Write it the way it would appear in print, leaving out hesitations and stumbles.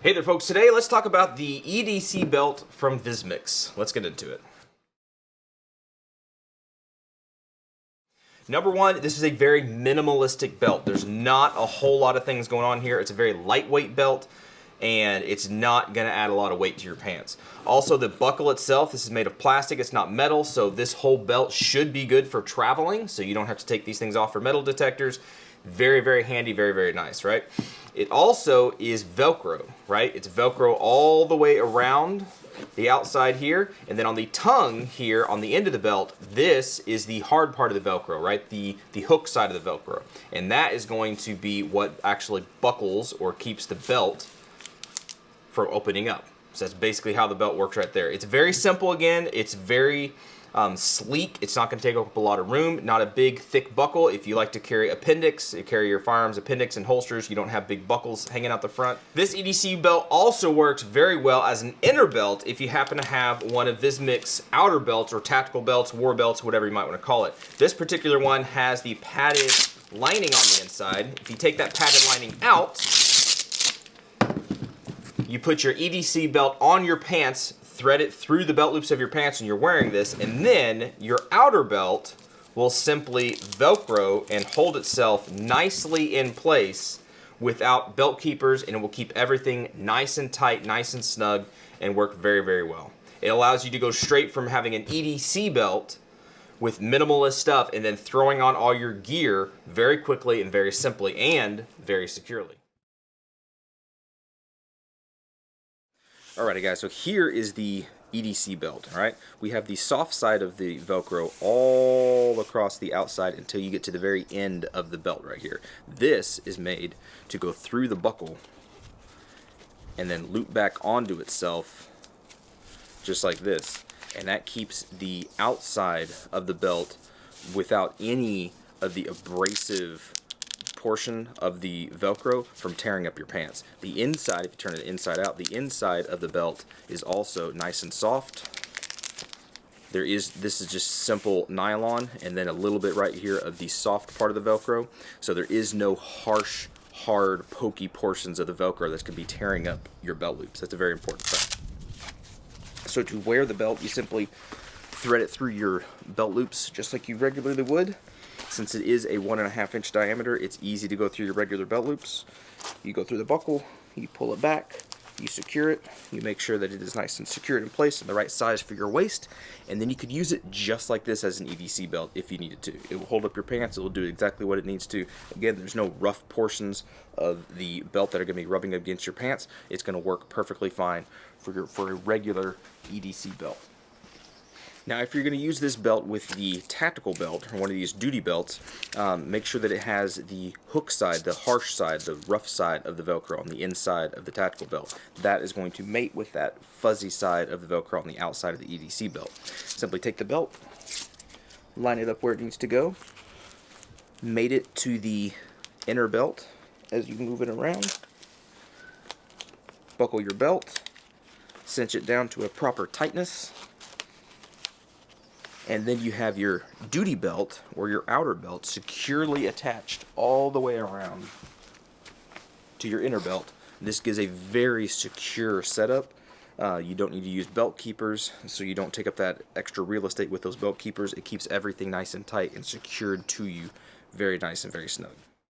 Hey there folks, today let's talk about the EDC belt from VISMIX. Let's get into it. Number one, this is a very minimalistic belt. There's not a whole lot of things going on here. It's a very lightweight belt and it's not going to add a lot of weight to your pants. Also, the buckle itself, this is made of plastic, it's not metal, so this whole belt should be good for traveling, so you don't have to take these things off for metal detectors. Very, very handy, very, very nice, right? It also is Velcro, right? It's Velcro all the way around the outside here, and then on the tongue here, on the end of the belt, this is the hard part of the Velcro, right? The hook side of the Velcro. And that is going to be what actually buckles or keeps the belt from opening up. So that's basically how the belt works right there. It's very simple again, it's very sleek. It's not going to take up a lot of room. Not a big, thick buckle. If you like to carry appendix, you carry your firearms appendix and holsters, you don't have big buckles hanging out the front. This EDC belt also works very well as an inner belt if you happen to have one of VISMIX outer belts or tactical belts, war belts, whatever you might want to call it. This particular one has the padded lining on the inside. If you take that padded lining out, you put your EDC belt on your pants, thread it through the belt loops of your pants when you're wearing this, and then your outer belt will simply Velcro and hold itself nicely in place without belt keepers, and it will keep everything nice and tight, nice and snug, and work very, very well. It allows you to go straight from having an EDC belt with minimalist stuff and then throwing on all your gear very quickly and very simply and very securely. Alrighty guys, so here is the EDC belt, alright? We have the soft side of the Velcro all across the outside until you get to the very end of the belt right here. This is made to go through the buckle and then loop back onto itself just like this. And that keeps the outside of the belt without any of the abrasive portion of the Velcro from tearing up your pants. The inside, if you turn it inside out, the inside of the belt is also nice and soft. This is just simple nylon and then a little bit right here of the soft part of the Velcro. So there is no harsh, hard, pokey portions of the Velcro that's going to be tearing up your belt loops. That's a very important fact. So to wear the belt, you simply thread it through your belt loops just like you regularly would. Since it is a 1.5 inch diameter, it's easy to go through your regular belt loops. You go through the buckle, you pull it back, you secure it, you make sure that it is nice and secured in place and the right size for your waist, and then you could use it just like this as an EDC belt if you needed to. It will hold up your pants, it will do exactly what it needs to. Again, there's no rough portions of the belt that are going to be rubbing against your pants. It's going to work perfectly fine for a regular EDC belt. Now, if you're going to use this belt with the tactical belt, or one of these duty belts, make sure that it has the hook side, the harsh side, the rough side of the Velcro on the inside of the tactical belt. That is going to mate with that fuzzy side of the Velcro on the outside of the EDC belt. Simply take the belt, line it up where it needs to go, mate it to the inner belt as you move it around, buckle your belt, cinch it down to a proper tightness, and then you have your duty belt or your outer belt securely attached all the way around to your inner belt. This gives a very secure setup. You don't need to use belt keepers, so you don't take up that extra real estate with those belt keepers. It keeps everything nice and tight and secured to you very nice and very snug.